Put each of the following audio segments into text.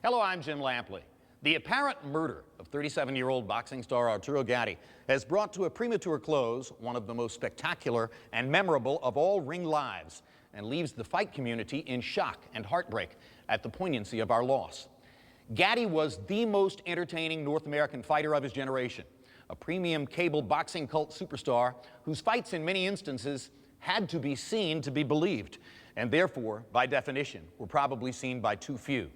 Hello, I'm Jim Lampley. The apparent murder of 37-year-old boxing star Arturo Gatti has brought to a premature close one of the most spectacular and memorable of all ring lives, and leaves the fight community in shock and heartbreak at the poignancy of our loss. Gatti was the most entertaining North American fighter of his generation, a premium cable boxing cult superstar whose fights in many instances had to be seen to be believed, and therefore, by definition, were probably seen by too few.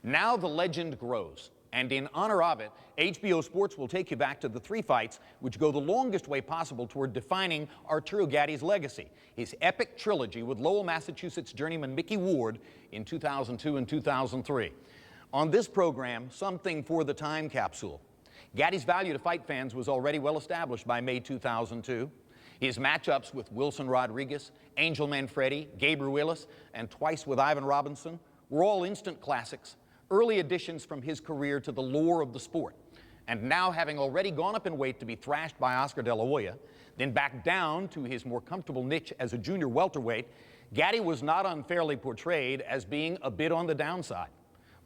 Now the legend grows, and in honor of it, HBO Sports will take you back to the 3 fights which go the longest way possible toward defining Arturo Gatti's legacy, his epic trilogy with Lowell, Massachusetts journeyman Mickey Ward in 2002 and 2003. On this program, something for the time capsule. Gatti's value to fight fans was already well established by May 2002. His matchups with Wilson Rodriguez, Angel Manfredi, Gabe Ruelas, and twice with Ivan Robinson were all instant classics, early additions from his career to the lore of the sport. And now, having already gone up in weight to be thrashed by Oscar De La Hoya, then back down to his more comfortable niche as a junior welterweight, Gatti was not unfairly portrayed as being a bit on the downside.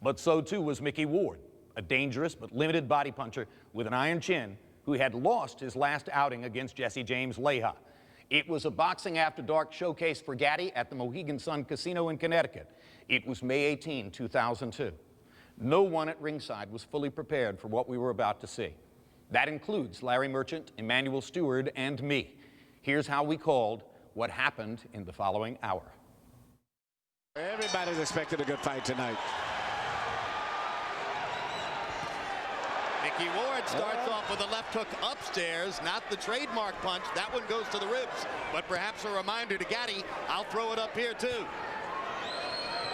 But so too was Mickey Ward, a dangerous but limited body puncher with an iron chin who had lost his last outing against Jesse James Leija. It was a Boxing After Dark showcase for Gatti at the Mohegan Sun Casino in Connecticut. It was May 18, 2002. No one at ringside was fully prepared for what we were about to see. That includes Larry Merchant, Emmanuel Stewart, and me. Here's how we called what happened in the following hour. Everybody's expected a good fight tonight. Mickey Ward starts off with a left hook upstairs, not the trademark punch. That one goes to the ribs, but perhaps a reminder to Gatti, I'll throw it up here too.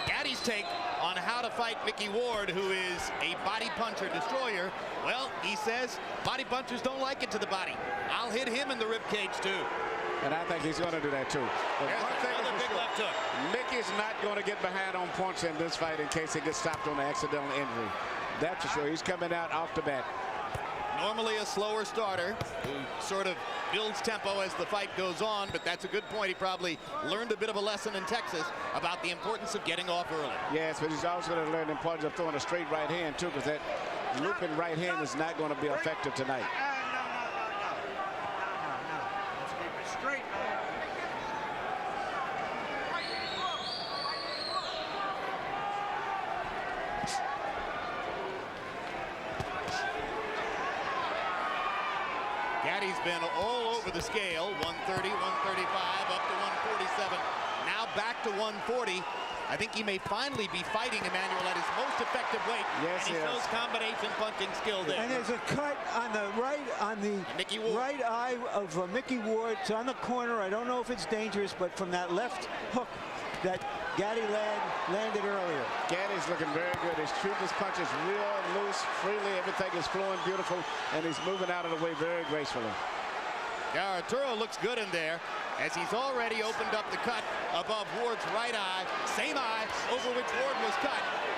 Gatti's take on how to fight Mickey Ward, who is a body puncher destroyer. Well, he says body punchers don't like it to the body. I'll hit him in the rib cage too. And I think he's going to do that too. There's another big left hook. Mickey's not going to get behind on points in this fight in case he gets stopped on an accidental injury. That's for sure. He's coming out off the bat. Normally a slower starter who sort of builds tempo as the fight goes on, but that's a good point. He probably learned a bit of a lesson in Texas about the importance of getting off early. Yes, but he's also going to learn the importance of throwing a straight right hand too, because that looping right hand is not going to be effective tonight. No. Let's keep it straight. Gatti's been all over the scale, 130, 135, up to 147, now back to 140. I think he may finally be fighting Emmanuel at his most effective weight. Yes, and he shows combination punching skill there. And there's a cut on the right, on the right eye of Mickey Ward. It's on the corner. I don't know if it's dangerous, but from that left hook that Gatti landed earlier. Gatti's looking very good. He's shooting his punches real loose, freely. Everything is flowing beautiful, and he's moving out of the way very gracefully. Yeah, Arturo looks good in there, as he's already opened up the cut above Ward's right eye, same eye over which Ward was cut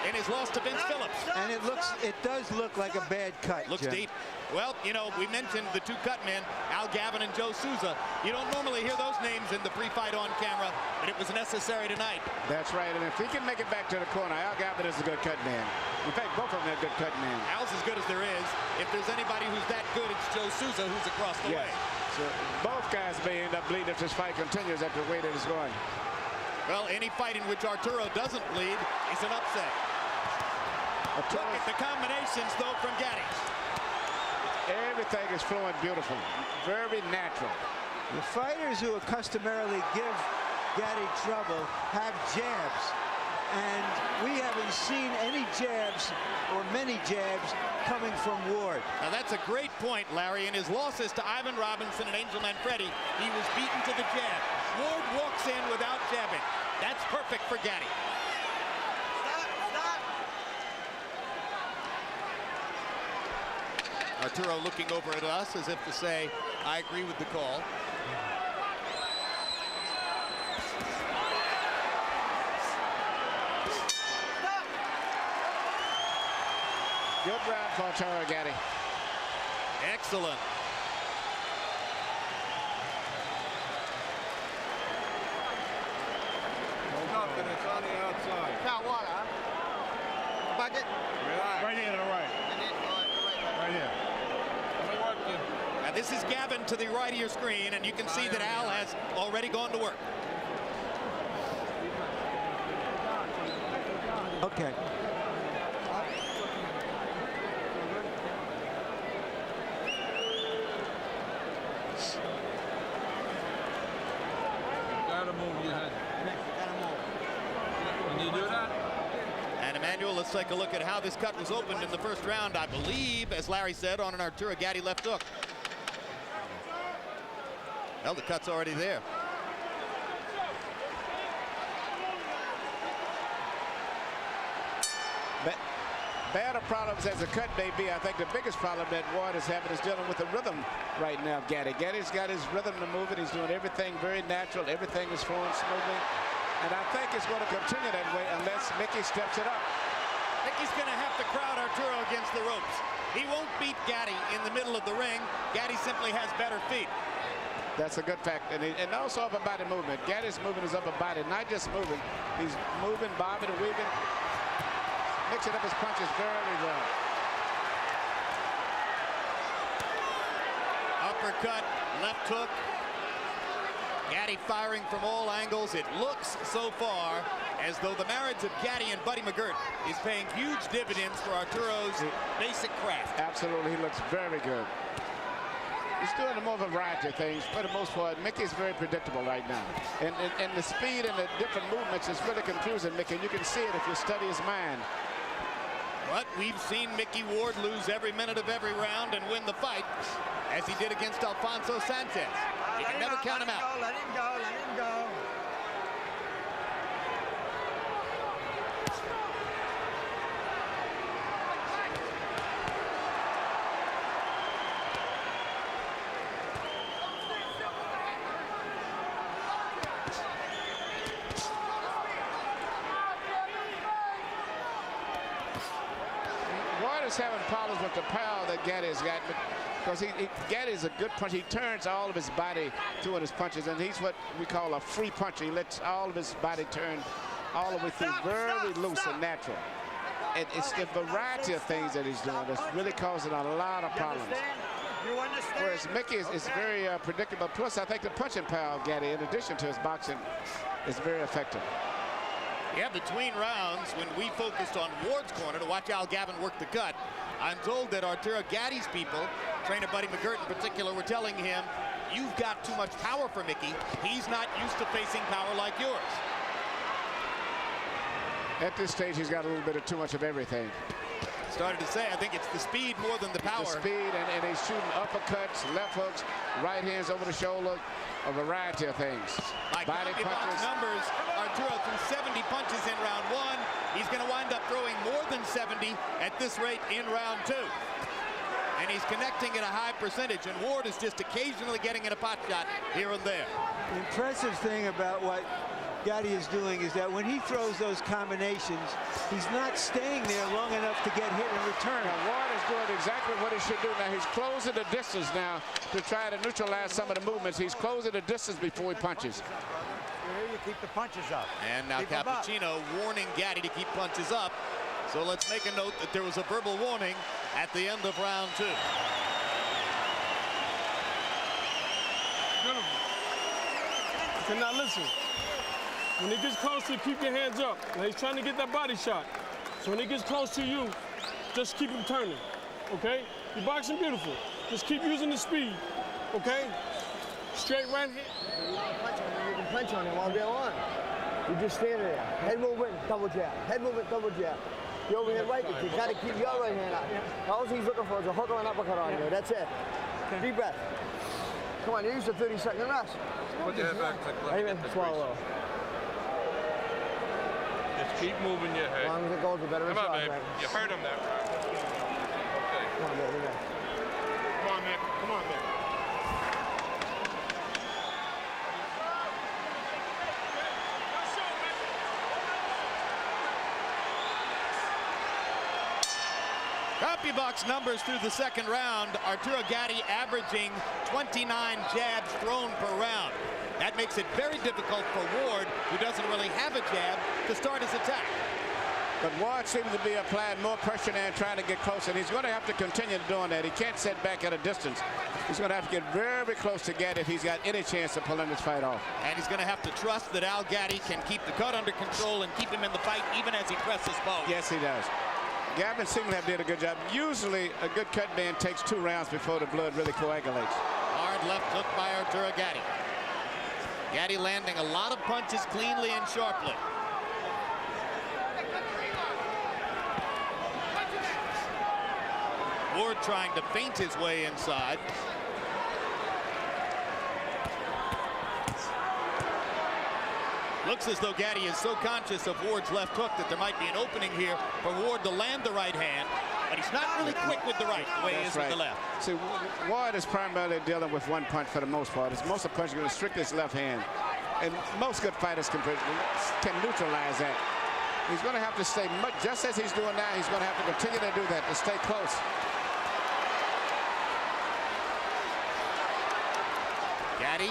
in his loss to Vince Phillips. And it does look like a bad cut. Looks Jim. deep. Well, you know, we mentioned the 2 cut men, Al Gavin and Joe Souza. You don't normally hear those names in the pre-fight on camera, but it was necessary tonight. That's right, and if he can make it back to the corner, Al Gavin is a good cut man. In fact, both of them are good cut men. Al's as good as there is. If there's anybody who's that good, it's Joe Souza, who's across the way. So both guys may end up bleeding if this fight continues at the way that it's going. Well, any fight in which Arturo doesn't bleed is an upset. Look at the combinations, though, from Gatti. Everything is flowing beautiful, very natural. The fighters who customarily give Gatti trouble have jabs, and we haven't seen any jabs or many jabs coming from Ward. Now that's a great point, Larry. In his losses to Ivan Robinson and Angel Manfredi, he was beaten to the jab. Ward walks in without jabbing. That's perfect for Gatti. Arturo looking over at us as if to say, I agree with the call. Good round for Arturo Gatti. Excellent. Nothing, it's on the outside. Got what, huh? pocket? Right here to the right. Right here. Now this is Gavin to the right of your screen, and you can see that Al has already gone to work. Okay. Gotta move your head. Can you do that? And Emmanuel, let's take a look at how this cut was opened in the first round. I believe, as Larry said, on an Arturo Gatti left hook. Well, the cut's already there. Bad of problems as the cut may be, I think the biggest problem that Ward is having is dealing with the rhythm right now. Gatti's got his rhythm to move it. He's doing everything very natural. Everything is flowing smoothly. And I think it's going to continue that way unless Micki steps it up. Micki's going to have to crowd Arturo against the ropes. He won't beat Gatti in the middle of the ring. Gatti simply has better feet. That's a good fact. And also upper body movement. Gatti's moving his upper body, not just moving. He's moving, bobbing, and weaving. Mixing up his punches very well. Uppercut, left hook. Gatti firing from all angles. It looks so far as though the marriage of Gatti and Buddy McGirt is paying huge dividends for Arturo's basic craft. Absolutely, he looks very good. He's doing a more variety of things. For the most part, Micki's very predictable right now. And the speed and the different movements is really confusing Micki. And you can see it if you study his mind. But we've seen Micki Ward lose every minute of every round and win the fight, as he did against Alfonso Sanchez. You can never count him out. Let him go, let him go. Ward is having problems with the power that Gatti's got, because Gatti's a good puncher. He turns all of his body doing his punches, and he's what we call a free puncher. He lets all of his body turn all the way through, very loose and natural. And it's the variety of things that he's doing that's really causing a lot of problems. You understand? Whereas Micki is very predictable. Plus, I think the punching power of Gatti, in addition to his boxing, is very effective. Yeah, between rounds, when we focused on Ward's corner to watch Al Gavin work the cut, I'm told that Arturo Gatti's people, trainer Buddy McGirt in particular, were telling him, you've got too much power for Micki. He's not used to facing power like yours. At this stage, he's got a little bit of too much of everything. Started to say, I think it's the speed more than the power. The speed, and he's shooting uppercuts, left hooks, right hands over the shoulder, a variety of things. By Body copy box punches. numbers, Arturo threw 70 punches in round one. He's going to wind up throwing more than 70 at this rate in round two. And he's connecting at a high percentage, and Ward is just occasionally getting in a pot shot here and there. The impressive thing about what Gatti is doing is that when he throws those combinations, he's not staying there long enough to get hit in return. Now, Ward is doing exactly what he should do now. He's closing the distance now to try to neutralize some of the movements. He's closing the distance before he punches. Here you keep the punches up. And now Keep 'em up. Cappuccino warning Gatti to keep punches up. So let's make a note that there was a verbal warning at the end of round two. Okay, now listen. When he gets closer, keep your hands up. Now he's trying to get that body shot. So when he gets close to you, just keep him turning, okay? You're boxing beautiful. Just keep using the speed, okay? Straight right hand. You can punch on him all day long. You just stand there. Head movement, double jab. Head movement, double jab. Your overhead right, you got to keep your right hand out. All he's looking for is a hook or an uppercut on you. That's it. Deep breath. Come on, you're used to 30-second rest. Put your head back. Amen. Swallow. Just keep moving your As head. long as it goes, the better Come it's on, off, babe. right? You heard him that round. Okay. Come on, baby. Come on, man. Come on, man. Copy box numbers through the second round. Arturo Gatti averaging 29 jabs thrown per round. That makes it very difficult for Ward, who doesn't really have a jab, to start his attack. But Ward seems to be applying more pressure now and trying to get closer. And he's going to have to continue doing that. He can't sit back at a distance. He's going to have to get very close to Gatti if he's got any chance of pulling this fight off. And he's going to have to trust that Al Gatti can keep the cut under control and keep him in the fight even as he presses forward. Yes, he does. Gavin seems to have did a good job. Usually a good cut man takes 2 rounds before the blood really coagulates. Hard left hook by Arturo Gatti. Gatti landing a lot of punches cleanly and sharply. Ward trying to feint his way inside. Looks as though Gatti is so conscious of Ward's left hook that there might be an opening here for Ward to land the right hand, but he's not really quick with the right the way he is with the left. See, Ward is primarily dealing with one punch for the most part. Most of the punches are going to strictly his left hand, and most good fighters can neutralize that. He's going to have to stay just as he's doing now. He's going to have to continue to do that, to stay close. Gatti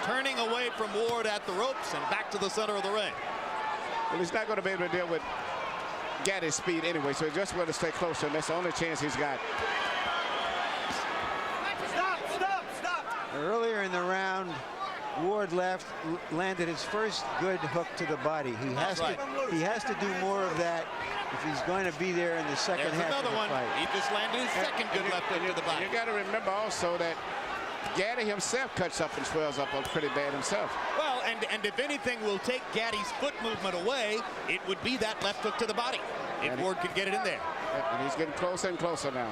turning away from Ward at the ropes and back to the center of the ring. Well, he's not going to be able to deal with Gatti's speed anyway, so he's just going to stay closer, and that's the only chance he's got. Stop! Earlier in the round, Ward landed his first good hook to the body. He has to do more of that if he's going to be there in the second half of the fight. He just landed his second good left hook to the body. You got to remember also that Gatti himself cuts up and swells up pretty bad himself. Well, and if anything will take Gatti's foot movement away, it would be that left hook to the body. If Ward could get it in there. And he's getting closer and closer now.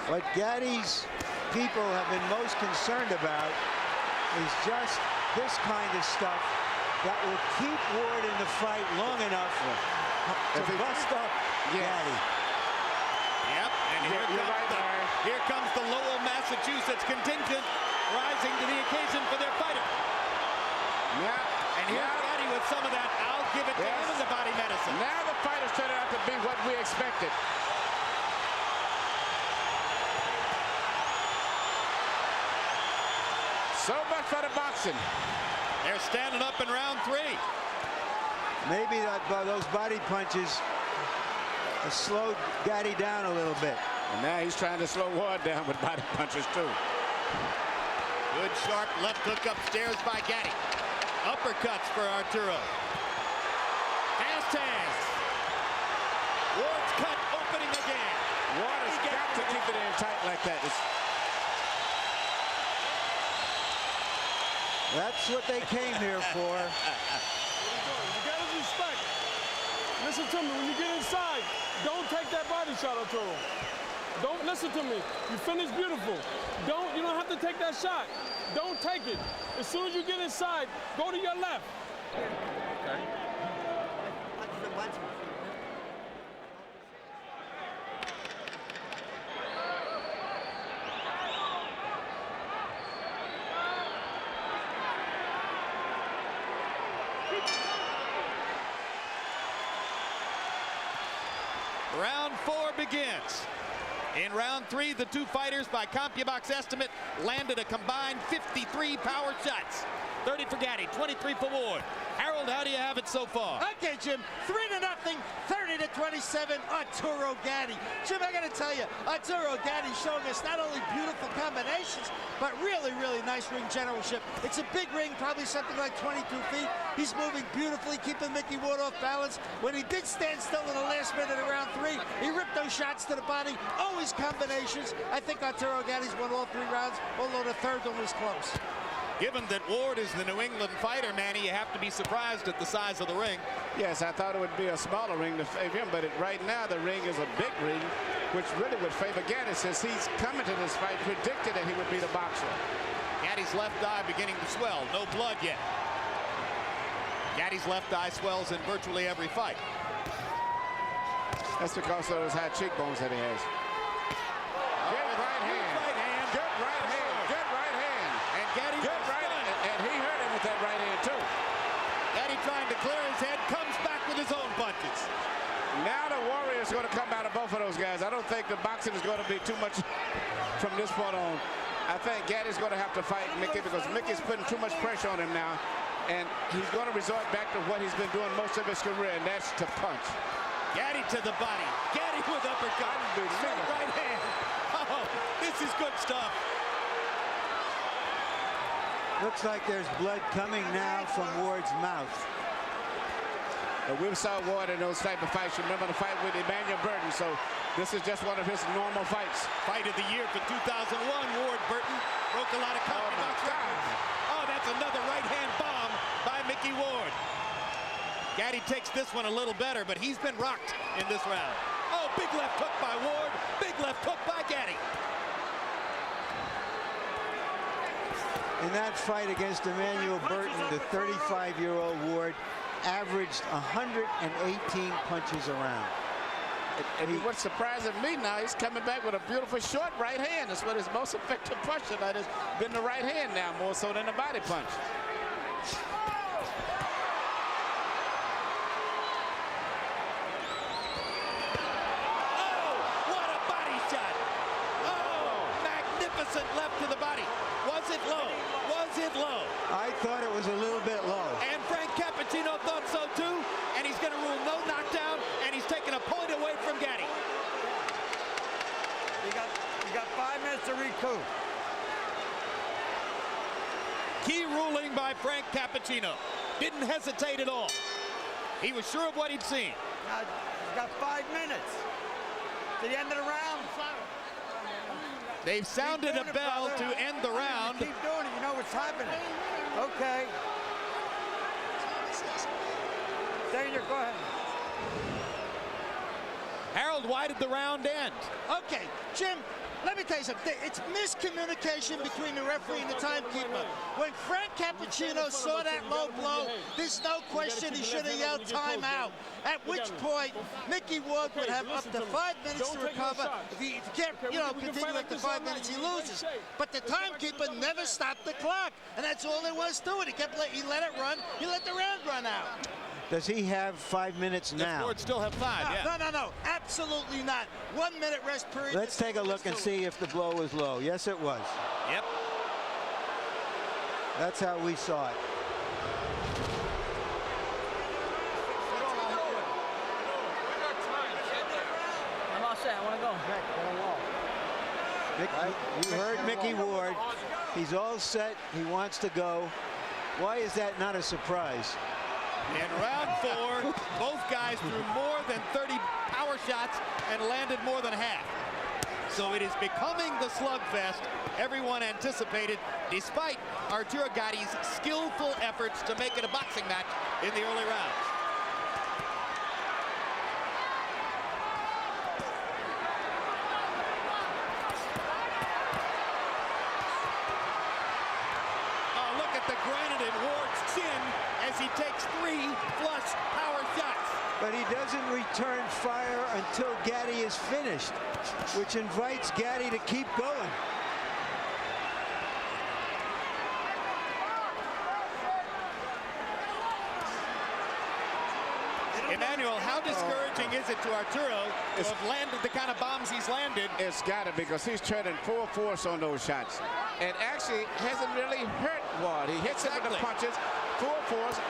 What Gatti's people have been most concerned about is just this kind of stuff that will keep Ward in the fight long enough to bust up Gatti. Yep, and here comes the Lowell, Massachusetts contingent rising to the occasion for their fighter. And here's Gatti with some of that. I'll give it to him in the body medicine. Now the fight is turning out to be what we expected. So much for the boxing. They're standing up in round 3. Maybe those body punches have slowed Gatti down a little bit. And now he's trying to slow Ward down with body punches too. Good sharp left hook upstairs by Gatti. Uppercuts for Arturo. Fast hands. Ward's cut opening again. Ward has got to keep it in tight like that. That's what they came here for. You got to respect. Listen to me. When you get inside, don't take that body shot, Arturo. Don't listen to me. You finished beautiful. You don't have to take that shot. Don't take it. As soon as you get inside, go to your left. Okay. Round 4 begins. In round 3, the two fighters, by CompuBox estimate, landed a combined 53 power shots. 30 for Gatti, 23 for Ward. Harold, how do you have it so far? Okay, Jim, 3-0, 30-27, Arturo Gatti. Jim, I got to tell you, Arturo Gatti showing us not only beautiful combinations, but really, really nice ring generalship. It's a big ring, probably something like 22 feet. He's moving beautifully, keeping Mickey Ward off balance. When he did stand still in the last minute of round 3, he ripped those shots to the body, always combinations. I think Arturo Gatti's won all 3 rounds, although the third one was close. Given that Ward is the New England fighter, Manny, you have to be surprised at the size of the ring. Yes, I thought it would be a smaller ring to favor him, but right now the ring is a big ring, which really would favor Gatti since he's coming to this fight predicted that he would be the boxer. Gatti's left eye beginning to swell. No blood yet. Gatti's left eye swells in virtually every fight. That's because of those high cheekbones that he has. Good right hand. Good right hand. Good right hand. And Gatti good right hand. And he hurt him with that right hand too. Gatti trying to clear his head, comes back with his own punches. Now the Warrior's going to come out of both of those guys. I don't think the boxing is going to be too much from this point on. I think Gatti's going to have to fight Mickey because Mickey's putting too much pressure on him now. And he's going to resort back to what he's been doing most of his career, and that's to punch. Gatti to the body. Gatti with uppercut. Straight right hand. Oh, this is good stuff. Looks like there's blood coming now from Ward's mouth. We saw Ward in those type of fights. Remember the fight with Emmanuel Burton, so this is just one of his normal fights. Fight of the year for 2001, Ward Burton broke a lot of box records. Oh, that's another right-hand bomb by Mickey Ward. Gatti takes this one a little better, but he's been rocked in this round. Oh, big left hook by Ward, big left hook by Gatti. In that fight against Emmanuel Burton, the 35-year-old Ward averaged 118 punches around. And what's surprising me now, he's coming back with a beautiful short right hand. That's what his most effective punch tonight has been, the right hand now, more so than the body punch. Oh, what a body shot. Oh, magnificent left to the body. Was it low? Was it low? I thought it was a little bit low. And Frank Cappuccino thought so too, and he's going to rule no knockdown, and he's taking a point away from Gatti. You got 5 minutes to recoup. Key ruling by Frank Cappuccino. Didn't hesitate at all. He was sure of what he'd seen. Now, you got 5 minutes to the end of the round. They've sounded a bell to end the round. Keep doing it. You know what's happening. Okay. Daniel, go ahead. Harold, why did the round end? Okay, Jim, let me tell you something. It's miscommunication between the referee and the timekeeper. When Frank Cappuccino saw that low blow, there's no question he should have yelled timeout. At which point, Mickey Ward would have up to 5 minutes to recover. If he can't, continue after 5 minutes, he loses. But the timekeeper never stopped the clock, and that's all there was to it. He let it run. He let the round run out. Does he have 5 minutes now? Ward still have 5, yeah. No, absolutely not. 1 minute rest period. Let's take a look and see if the blow was low. Yes, it was. Yep. That's how we saw it. I'm all set. I want to go. You heard Mickey Ward. He's all set. He wants to go. Why is that not a surprise? In round 4, both guys threw more than 30 power shots and landed more than half. So it is becoming the slugfest everyone anticipated, despite Arturo Gatti's skillful efforts to make it a boxing match in the early rounds. Oh, look at the granite in Ward's chin as he takes 3 flush power shots. But he doesn't return fire until Gatti is finished, which invites Gatti to keep going. Emmanuel, how discouraging is it to Arturo to have landed the kind of bombs he's landed? It's got it, because he's turning full force on those shots. And actually hasn't really hurt Ward. He hits him with the punches, full force,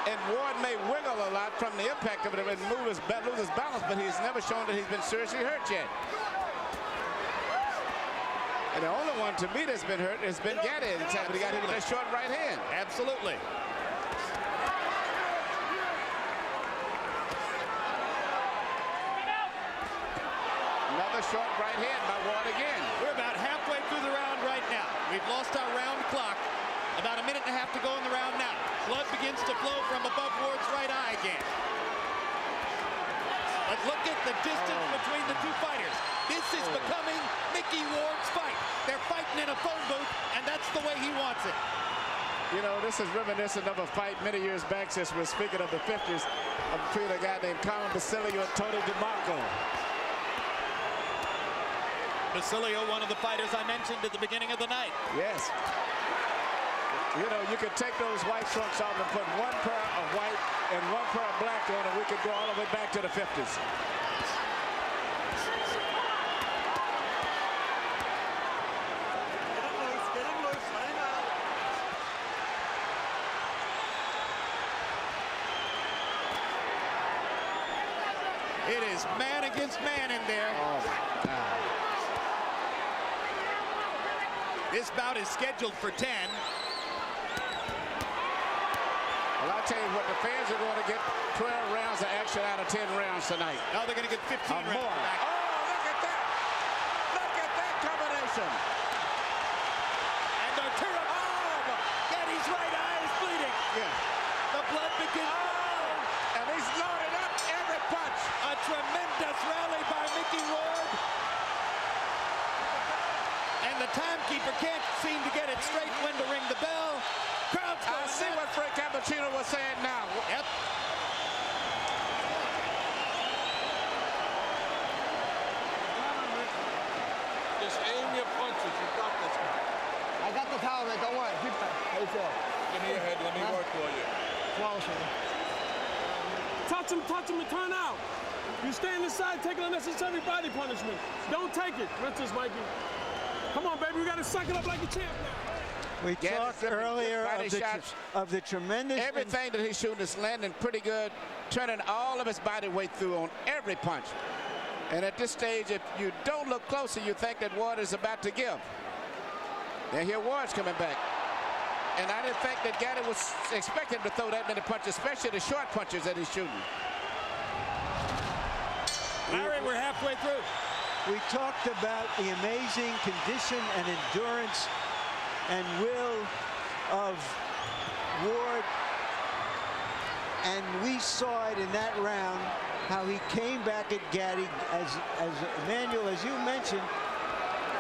and Ward may wiggle a lot from the impact of it and lose his balance, but he's never shown that he's been seriously hurt yet. And the only one to me that's been hurt has been Gatti. But he got hit with that short right hand. Absolutely. Another short right hand by Ward again. We're about halfway through the round right now. We've lost our round clock. About a minute and a half to go in the round now. Blood begins to flow from above Ward's right eye again. But look at the distance between the two fighters. This is becoming Mickey Ward's fight. They're fighting in a phone booth, and that's the way he wants it. You know, this is reminiscent of a fight many years back, since we're speaking of the 50s, between a guy named Carmen Basilio and Tony DeMarco. Basilio, one of the fighters I mentioned at the beginning of the night. Yes. You know, you could take those white trunks off and put one pair of white and one pair of black on, and we could go all the way back to the 50s. It is man against man in there. Oh, my God. This bout is scheduled for 10. Well, I'll tell you what, the fans are going to get 12 rounds of action out of 10 rounds tonight. Now they're going to get 15 rounds more. back. Oh, look at that. Look at that combination. And Arturo. Oh, Gatti's right eye is bleeding. yeah. The blood begins to flow. And he's loaded up every punch. A tremendous rally by Micki Ward. And the timekeeper can't seem to get it straight when to ring the bell. Crowd's going I see nuts. what Frank Cappuccino was saying now. Yep. Just aim your punches. You got this. I got the towel, man. Don't worry. Keep that. How you feel? Give me your head. Let me work for you. Flawless, man. Touch him, and turn out. You stand inside, take an unnecessary body punishment. Don't take it. Rinse Mikey. Come on, baby. We got to suck it up like a champ now. We Yeah, talked different earlier body of the, shots. of the tremendous... Everything that he's shooting is landing pretty good, turning all of his body weight through on every punch. And at this stage, if you don't look closer, you think that Ward is about to give. And here Ward's coming back. And I didn't think that Gatti was expecting him to throw that many punches, especially the short punches that he's shooting. Larry, we're halfway through. We talked about the amazing condition and endurance and will of Ward, and we saw it in that round, how he came back at Gatti. As Emmanuel, as you mentioned,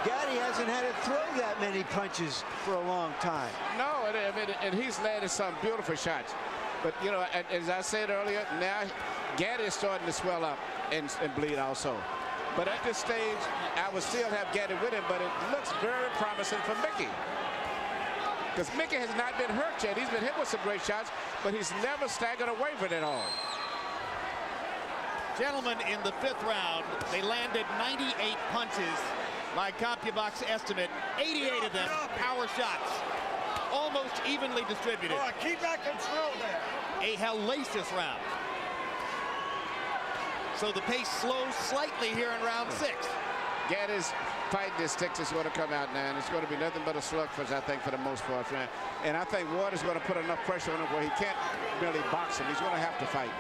Gatti hasn't had to throw that many punches for a long time. No, and he's landed some beautiful shots. But, you know, as I said earlier, now Gatti is starting to swell up and bleed also. But at this stage, I would still have Gatti with him, but it looks very promising for Micki. Because Micki has not been hurt yet. He's been hit with some great shots, but he's never staggered or wavered at all. Gentlemen, in the 5th round, they landed 98 punches. My CompuBox estimate, 88 of them power shots. Almost evenly distributed. All right, keep that control there. A hellacious round. So the pace slows slightly here in round 6. Gatti's fighting his sticks is going to come out now, and it's going to be nothing but a slugfest, I think, for the most part. And I think Ward is going to put enough pressure on him where he can't really box him. He's going to have to fight.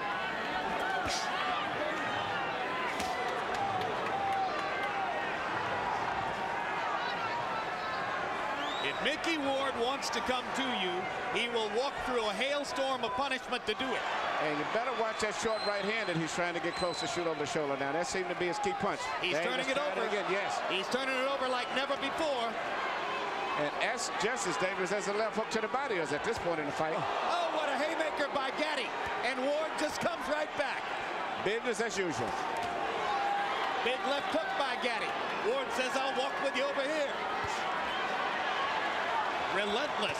If Micki Ward wants to come to you, he will walk through a hailstorm of punishment to do it. And you better watch that short right hand that he's trying to get close to shoot over the shoulder. Now, that seemed to be his key punch. He's turning it over. Again, yes. He's turning it over like never before. And that's just as dangerous as the left hook to the body is at this point in the fight. Oh, what a haymaker by Gatti. And Ward just comes right back. Business as usual. Big left hook by Gatti. Ward says, I'll walk with you over here. Relentless.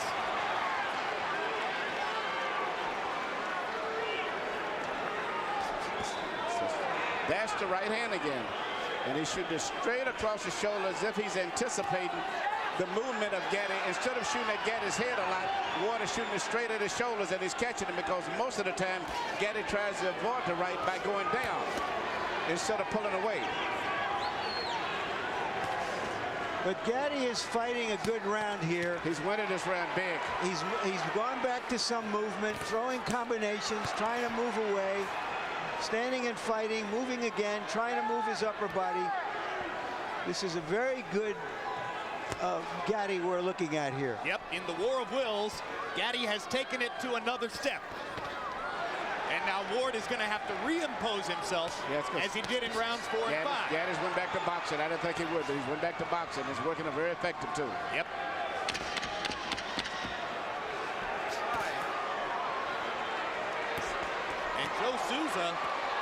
That's the right hand again. And he's shooting it straight across the shoulder as if he's anticipating the movement of Gatti. Instead of shooting at Gatti's head a lot, Ward is shooting it straight at his shoulders, and he's catching him because most of the time, Gatti tries to avoid the right by going down instead of pulling away. But Gatti is fighting a good round here. He's winning this round big. He's gone back to some movement, throwing combinations, trying to move away, standing and fighting, moving again, trying to move his upper body. This is a very good Gatti we're looking at here. Yep, in the war of wills, Gatti has taken it to another step. And now Ward is going to have to reimpose himself as he did in rounds 4 and 5. Gatti's went back to boxing. I didn't think he would, but he's went back to boxing. He's working very effective, too. Yep. And Joe Souza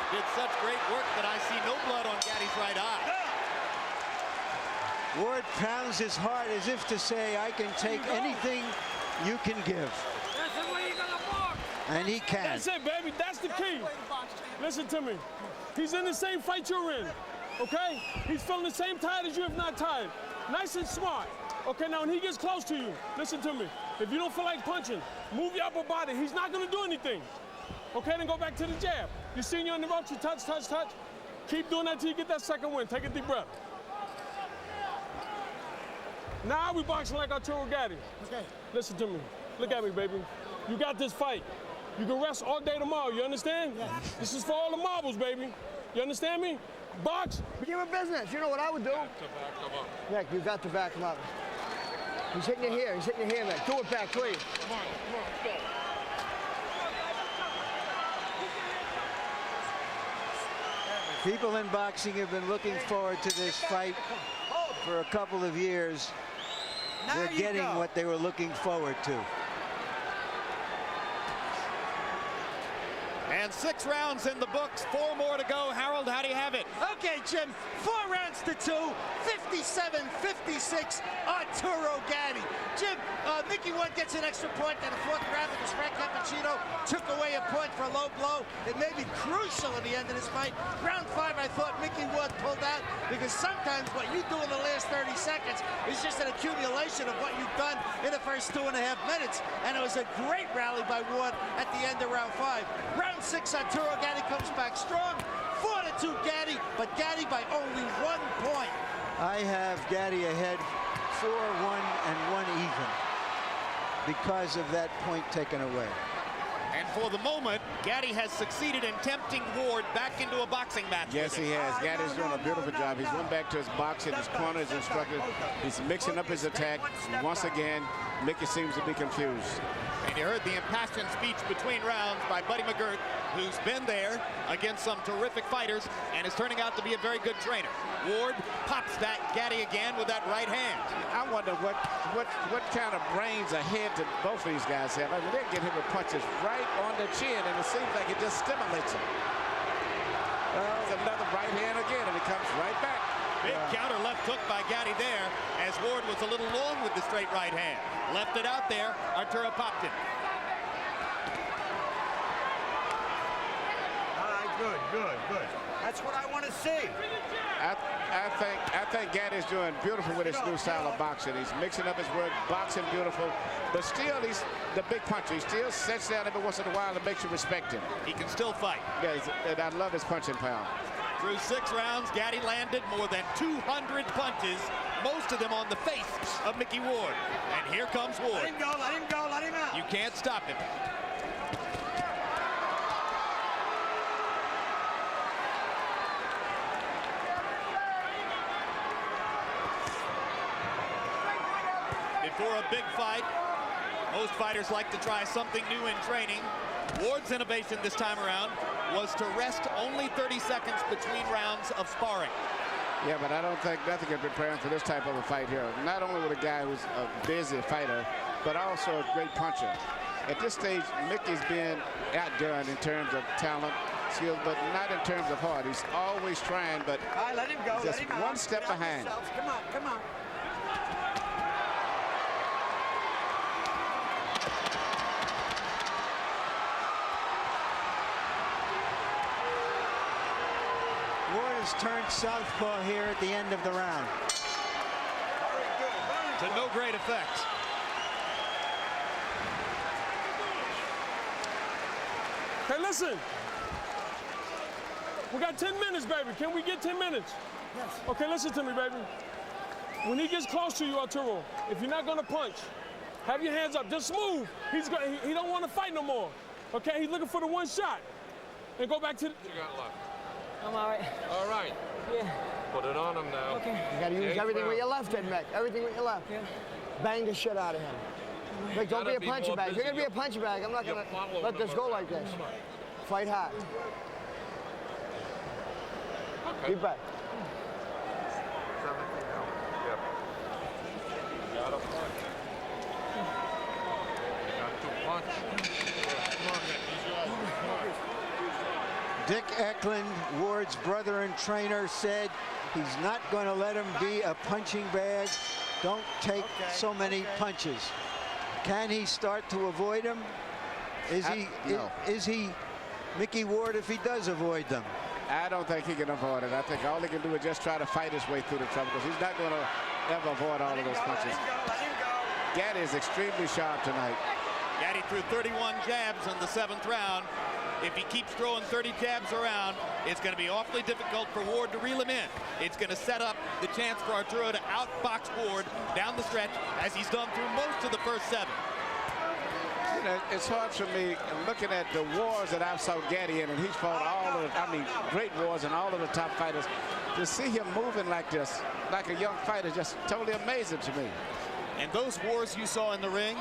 did such great work that I see no blood on Gatti's right eye. Ward pounds his heart as if to say, I can take anything you can give. That's the way you're gonna box. And he can. That's it, baby. That's the key. Listen to me. He's in the same fight you're in, okay? He's feeling the same tired as you, if not tired. Nice and smart. Okay, now when he gets close to you, listen to me. If you don't feel like punching, move your upper body. He's not gonna do anything. Okay, then go back to the jab. You seen you on the ropes, you touch, touch, touch. Keep doing that till you get that second win. Take a deep breath. Now we boxing like Arturo Gatti. Okay. Listen to me. Look at me, baby. You got this fight. You can rest all day tomorrow, you understand? Yes. This is for all the marbles, baby. You understand me? Box. Give him business. You know what I would do? Nick, you got to back him up. He's hitting you here. He's hitting you here, Nick. Do it back, please. Come on, go. People in boxing have been looking forward to this fight for a couple of years. They're getting what they were looking forward to. And 6 rounds in the books, 4 more to go. Harold, how do you have it? Okay, Jim, 4 rounds to 2, 57-56, Arturo Gatti. Jim, Mickie Ward gets an extra point in the 4th round because Frank Cappuccino took away a point for a low blow. It may be crucial at the end of this fight. Round 5, I thought Mickie Ward pulled out because sometimes what you do in the last 30 seconds is just an accumulation of what you've done in the first 2.5 minutes. And it was a great rally by Ward at the end of round 5. Round 6, Arturo Gatti comes back strong. 4-2 Gatti, but Gatti by only 1 point. I have Gatti ahead 4-1 and 1 even because of that point taken away. And for the moment, Gatti has succeeded in tempting Ward back into a boxing match. Yes, he has. Gatti's doing a beautiful job. He's went back to his boxing, his corner, his instructor. He's mixing up his attack. Once again, Mickie seems to be confused. And you heard the impassioned speech between rounds by Buddy McGirt, who's been there against some terrific fighters and is turning out to be a very good trainer. Ward pops that Gatti again with that right hand. I wonder what kind of brains ahead to both of these guys have. I mean, they get him with punches right on the chin, and it seems like it just stimulates him. There's another right hand again, and it comes right back. Big counter left hook by Gatti there, as Ward was a little long with the straight right hand. Left it out there. Arturo popped it. All right, good. That's what I want to see. I think Gatti's doing beautiful with his new style of boxing. He's mixing up his work, boxing beautiful, but still he's the big puncher. He still sets down every once in a while and makes you respect him. He can still fight. Yeah, and I love his punching power. Through 6 rounds, Gatti landed more than 200 punches, most of them on the face of Mickie Ward. And here comes Ward. Let him go, let him out. You can't stop him. Before a big fight, most fighters like to try something new in training. Ward's innovation this time around was to rest only 30 seconds between rounds of sparring. Yeah, but I don't think nothing can prepare him for this type of a fight here. Not only with a guy who's a busy fighter, but also a great puncher. At this stage, Mickey's been outdone in terms of talent, skills, but not in terms of heart. He's always trying, but All right, let him go. just let him one out. step Get out behind. yourselves. Come on. Ward has turned southpaw here at the end of the round. To no great effect. Hey, listen. We got 10 minutes, baby. Can we get 10 minutes? Yes. Okay, listen to me, baby. When he gets close to you, Arturo, if you're not gonna punch, have your hands up. Just move. He don't want to fight no more. Okay, he's looking for the one shot. And go back to the... You got left. I'm all right. All right. Yeah. Put it on him now. Okay. You got to use everything with your left, then, Mick. Everything with your left. Yeah. Bang the shit out of him. Mick, don't be a punching bag. If you're going to be a punching bag, I'm not going to let this go like this. Fight hard. Okay. Deep breath. Yep. Got a punch. Got to punch. Come on, Nick. Use your eyes. Come on. Dick Eklund, Ward's brother and trainer, said he's not going to let him be a punching bag. Don't take so many punches. Can he start to avoid them? No. Is he Mickie Ward if he does avoid them? I don't think he can avoid it. I think all he can do is just try to fight his way through the trouble because he's not going to ever avoid all of those punches. Let him go. Gatti is extremely sharp tonight. Gatti threw 31 jabs in the 7th round. If he keeps throwing 30 jabs around, it's going to be awfully difficult for Ward to reel him in. It's going to set up the chance for Arturo to outbox Ward down the stretch, as he's done through most of the first 7. You know, it's hard for me looking at the wars that I saw Gatti in, and he's fought all of the, I mean, great wars and all of the top fighters. To see him moving like this, like a young fighter, just totally amazing to me. And those wars you saw in the ring,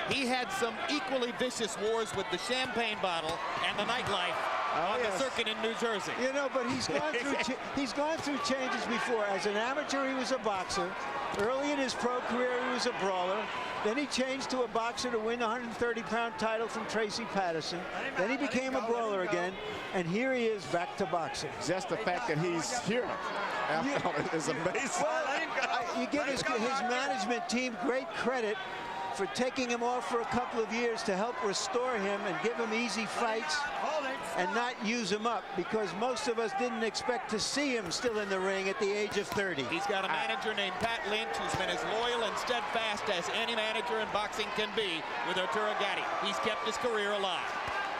he had some equally vicious wars with the champagne bottle and the nightlife on the circuit in New Jersey. You know, but he's gone through changes before. As an amateur, he was a boxer. Early in his pro career, he was a brawler. Then he changed to a boxer to win a 130-pound title from Tracy Patterson. Then he became a brawler again, and here he is back to boxing. Just the fact that he's here is amazing. Well, you give his management team great credit for taking him off for a couple of years to help restore him and give him easy fights and not use him up, because most of us didn't expect to see him still in the ring at the age of 30. He's got a manager named Pat Lynch who's been as loyal and steadfast as any manager in boxing can be with Arturo Gatti. He's kept his career alive.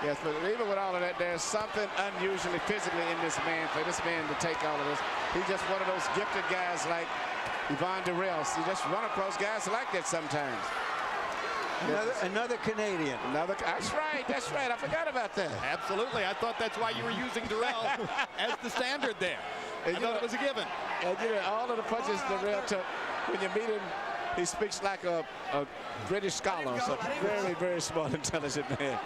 Yes, but even with all of that, there's something unusually physically in this man, for this man to take all of this. He's just one of those gifted guys like Yvonne Durrell. You just run across guys like that sometimes. Another Canadian. That's right. That's right. I forgot about that. Absolutely. I thought that's why you were using Durrell as the standard there. I thought it was a given. And you know, all of the punches Durrell took, when you meet him, he speaks like a British scholar. So very, very smart, intelligent man.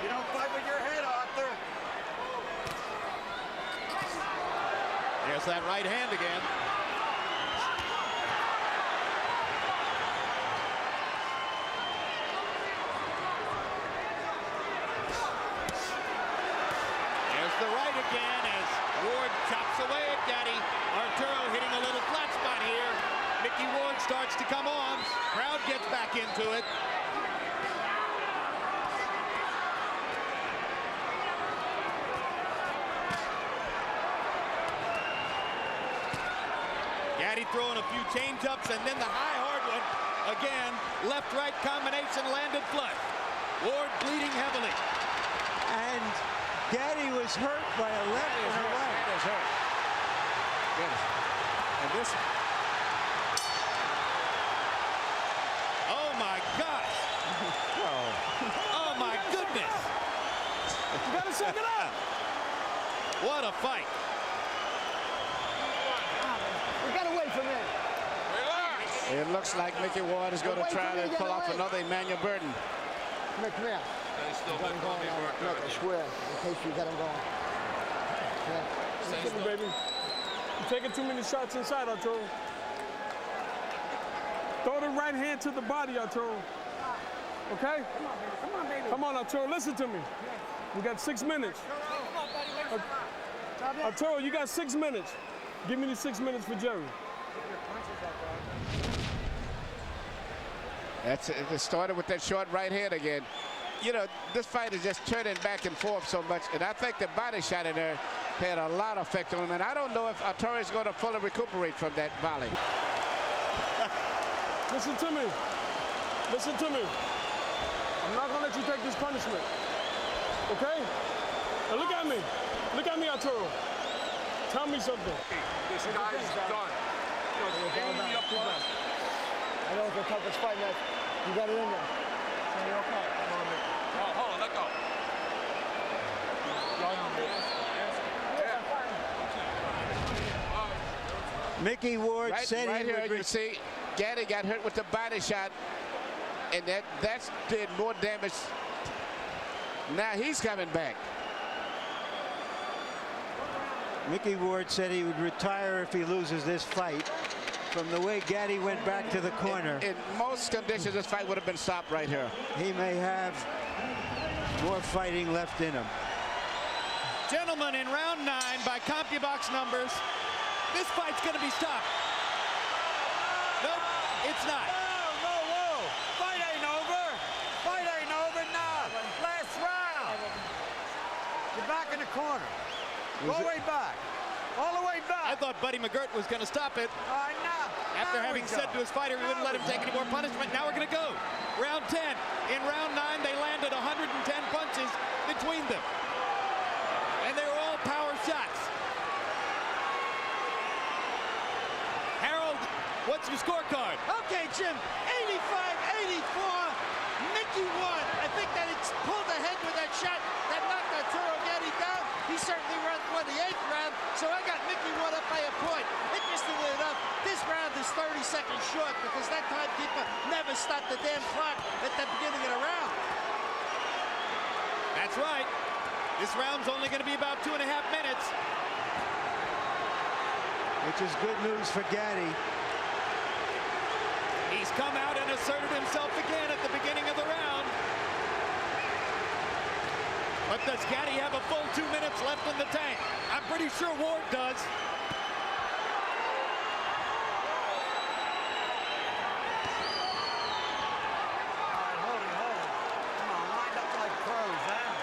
You don't fight with your head, Arthur. There's that right hand again. The right again as Ward chops away at Gatti. Arturo hitting a little flat spot here. Mickey Ward starts to come on. Crowd gets back into it. Gatti throwing a few change-ups, and then the high hard one. Again, left-right combination landed flush. Ward bleeding heavily. And Gatti was hurt by a left and a right. That is hurt. And this. Oh my gosh. Oh my goodness. You gotta check it out. What a fight. We got away from that. Relax. It looks like Mickey Ward is going to try to pull off another Emmanuel Burton. Come here. He's still Got him going going to on. work. Look, I swear, in case you got him going. Yeah. Listen, baby. You're taking too many shots inside, Arturo. Throw the right hand to the body, Arturo. Okay? Come on, baby. Come on, Arturo, listen to me. We got 6 minutes. Arturo, you got 6 minutes. Give me the 6 minutes for Jerry. It started with that short right hand again. You know, this fight is just turning back and forth so much, and I think the body shot in there had a lot of effect on him, and I don't know if Arturo is going to fully recuperate from that volley. Listen to me. Listen to me. I'm not going to let you take this punishment. Okay? Now look at me. Look at me, Arturo. Tell me something. This guy's done. Give me the applause. I know it's the toughest fight, man. You got it in there. Hold on, let go. Mickey Ward said right he here, would you see, Gatti got hurt with the body shot, and that did more damage. Now he's coming back. Mickey Ward said he would retire if he loses this fight. From the way Gatti went back to the corner. In most conditions, this fight would have been stopped right here. He may have more fighting left in him. Gentlemen, in round 9, by CompuBox numbers, this fight's going to be stopped. Nope, it's not. Whoa. Fight ain't over. Fight ain't over now. Last round. You're back in the corner. Go way back. All the way back. I thought Buddy McGirt was going to stop it. After having said to his fighter he wouldn't let him take any more punishment, now we're going to go. Round 10. In round 9, they landed 110 punches between What's your scorecard? Okay, Jim, 85-84. Micki won. I think that he pulled ahead with that shot that knocked Артуро Gatti down. He certainly won the 8th round, so I got Micki won up by a point. Interestingly enough, this round is 30 seconds short because that timekeeper never stopped the damn clock at the beginning of the round. That's right. This round's only going to be about 2.5 minutes. Which is good news for Gatti. He's come out and asserted himself again at the beginning of the round. But does Gatti have a full 2 minutes left in the tank? I'm pretty sure Ward does. Hold it. Come on, wind up like pros, huh?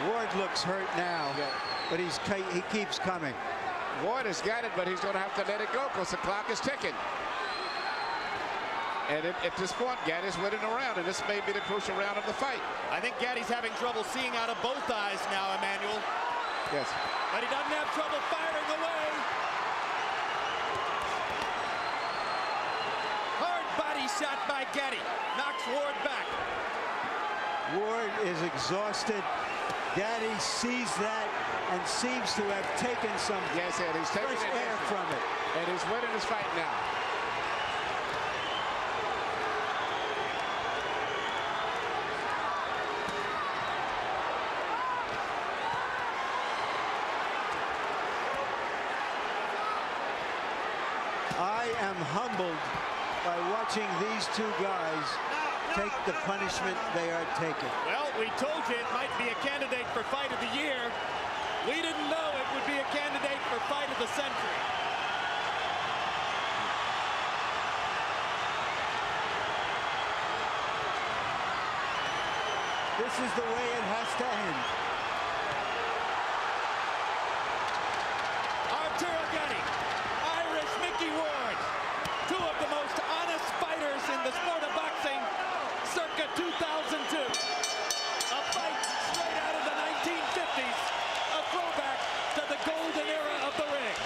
Ward looks hurt now, but he keeps coming. Ward has got it, but he's going to have to let it go because the clock is ticking. And at this point, Gatti's winning the round, and this may be the crucial round of the fight. I think Gatti's having trouble seeing out of both eyes now, Emmanuel. Yes. But he doesn't have trouble firing away. Hard body shot by Gatti. Knocks Ward back. Ward is exhausted. Gatti sees that and seems to have taken some Yes, and he's taking fresh air from it. And he's winning his fight now. I am humbled by watching these two guys take the punishment they are taking. Well, we told you it might be a candidate for fight of the year. We didn't know it would be a candidate for fight of the century. This is the way it has to end. Артуро Gatti, Irish Micki Ward, two of the most honest fighters in the sport of boxing, circa 2002. A fight straight out of the 1950s, a throwback to the golden era of the ring.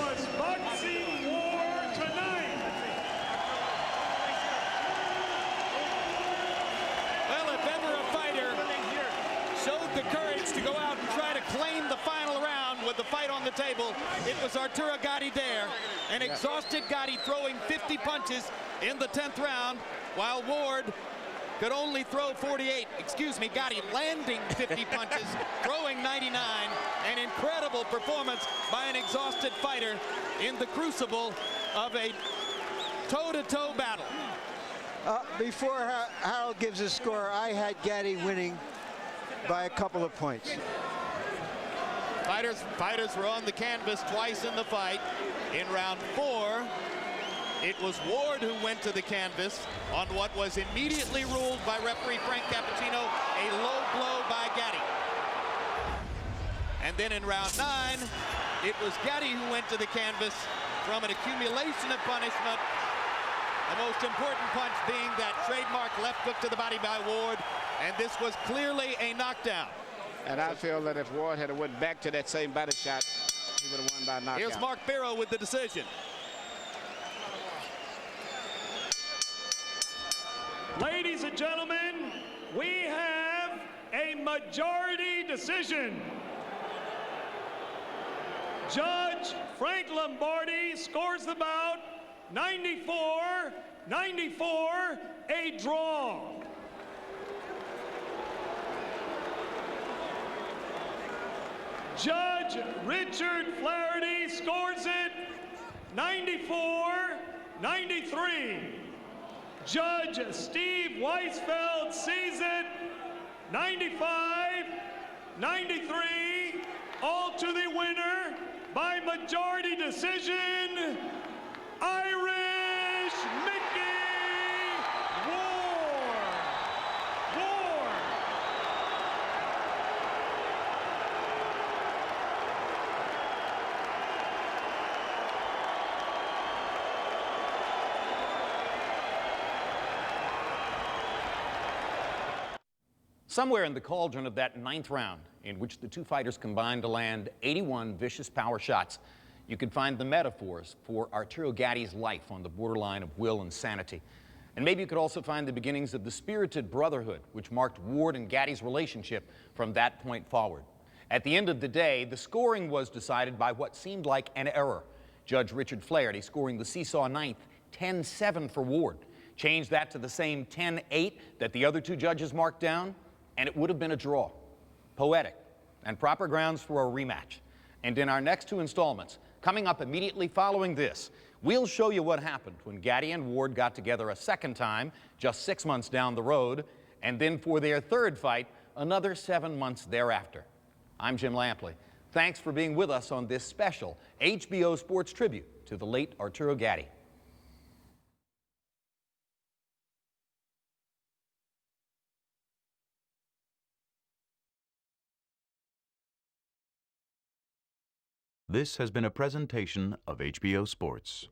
Was boxing war tonight. Well, if ever a fighter showed the courage to go out and try to claim the final round with the fight on the table, it was Артуро Gatti there. An exhausted Gatti throwing 50 punches in the 10th round, while Ward could only throw 48. Excuse me, Gatti landing 50 punches, throwing 99. An incredible performance by an exhausted fighter in the crucible of a toe-to-toe battle. Before Harold gives a score, I had Gatti winning by a couple of points. Fighters were on the canvas twice in the fight. In round 4, it was Ward who went to the canvas on what was immediately ruled by referee Frank Cappuccino a low blow by Gatti. And then in round 9, it was Gatti who went to the canvas from an accumulation of punishment. The most important punch being that trademark left hook to the body by Ward, and this was clearly a knockdown. And I feel that if Ward had went back to that same body shot, he would have won by knockout. Here's Mark Barrow with the decision. Ladies and gentlemen, we have a majority decision. Judge Frank Lombardi scores the bout 94-94, a draw. Judge Richard Flaherty scores it 94-93. Judge Steve Weisfeld sees it 95-93. All to the winner by majority decision, Irish Micki Ward. Somewhere in the cauldron of that 9th round, in which the two fighters combined to land 81 vicious power shots, you could find the metaphors for Arturo Gatti's life on the borderline of will and sanity. And maybe you could also find the beginnings of the spirited brotherhood which marked Ward and Gatti's relationship from that point forward. At the end of the day, the scoring was decided by what seemed like an error. Judge Richard Flaherty scoring the seesaw 9th 10-7 for Ward. Change that to the same 10-8 that the other two judges marked down, and it would have been a draw. Poetic and proper grounds for a rematch. And in our next two installments, coming up immediately following this, we'll show you what happened when Gatti and Ward got together a second time, just 6 months down the road, and then for their third fight, another 7 months thereafter. I'm Jim Lampley. Thanks for being with us on this special HBO Sports tribute to the late Arturo Gatti. This has been a presentation of HBO Sports.